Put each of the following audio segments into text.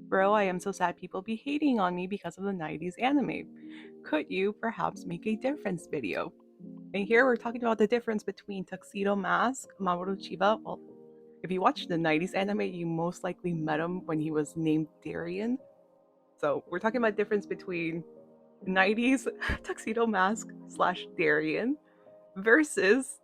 Bro, I am so sad people be hating on me because of the 90s anime. Could you perhaps make a difference video? And here we're talking about the difference between Tuxedo Mask, Mamoru Chiba. Well, if you watched the 90s anime, you most likely met him when he was named Darien. So we're talking about the difference between 90s Tuxedo Mask slash Darien versus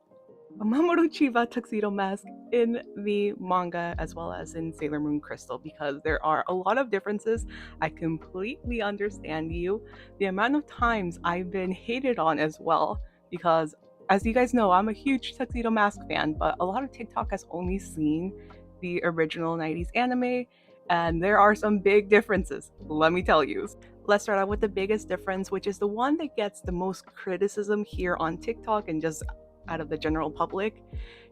Mamoru Chiba Tuxedo Mask in the manga as well as in Sailor Moon Crystal, because there are a lot of differences. I completely understand you. The amount of times I've been hated on as well, because as you guys know, I'm a huge Tuxedo Mask fan, but a lot of TikTok has only seen the original 90s anime, and there are some big differences, let me tell you. Let's start out with the biggest difference, which is the one that gets the most criticism here on TikTok and just out of the general public: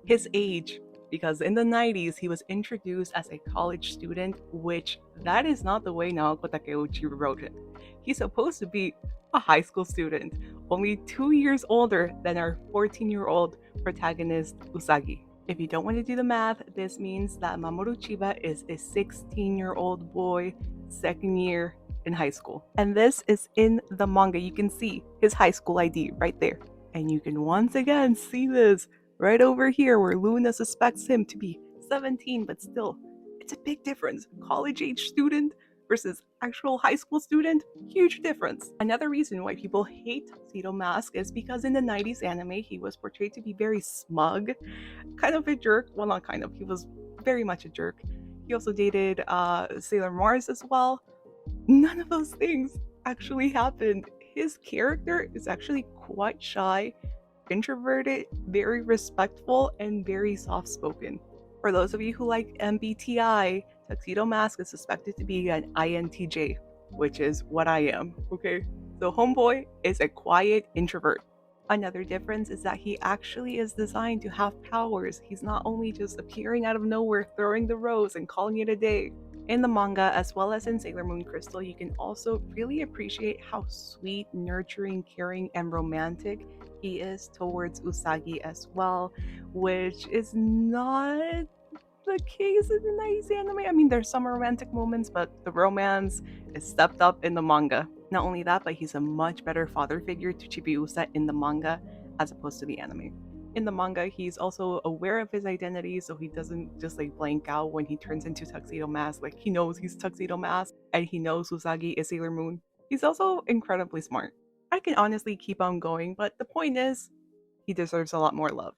his age. Because in the 90s, he was introduced as a college student, which that is not the way Naoko Takeuchi wrote it. He's supposed to be a high school student, only 2 years older than our 14-year-old protagonist, Usagi. If you don't want to do the math, this means that Mamoru Chiba is a 16-year-old boy, second year in high school. And this is in the manga. You can see his high school ID right there. And you can once again see this right over here where Luna suspects him to be 17, but still, it's a big difference. College age student versus actual high school student, huge difference. Another reason why people hate Tuxedo Mask is because in the 90s anime, he was portrayed to be very smug, kind of a jerk. Well, not kind of, he was very much a jerk. He also dated Sailor Mars as well. None of those things actually happened. His character is actually quite shy, introverted, very respectful, and very soft spoken. For those of you who like MBTI, Tuxedo Mask is suspected to be an INTJ, which is what I am, okay? So Homeboy is a quiet introvert. Another difference is that he actually is designed to have powers. He's not only just appearing out of nowhere, throwing the rose, and calling it a day. In the manga, as well as in Sailor Moon Crystal, you can also really appreciate how sweet, nurturing, caring, and romantic he is towards Usagi as well, which is not the case in the 90s anime. I mean, there's some romantic moments, but the romance is stepped up in the manga. Not only that, but he's a much better father figure to Chibiusa in the manga as opposed to the anime. In the manga, he's also aware of his identity, so he doesn't just like blank out when he turns into Tuxedo Mask. Like, he knows he's Tuxedo Mask and he knows Usagi is Sailor Moon. He's also incredibly smart. I can honestly keep on going, but the point is, he deserves a lot more love.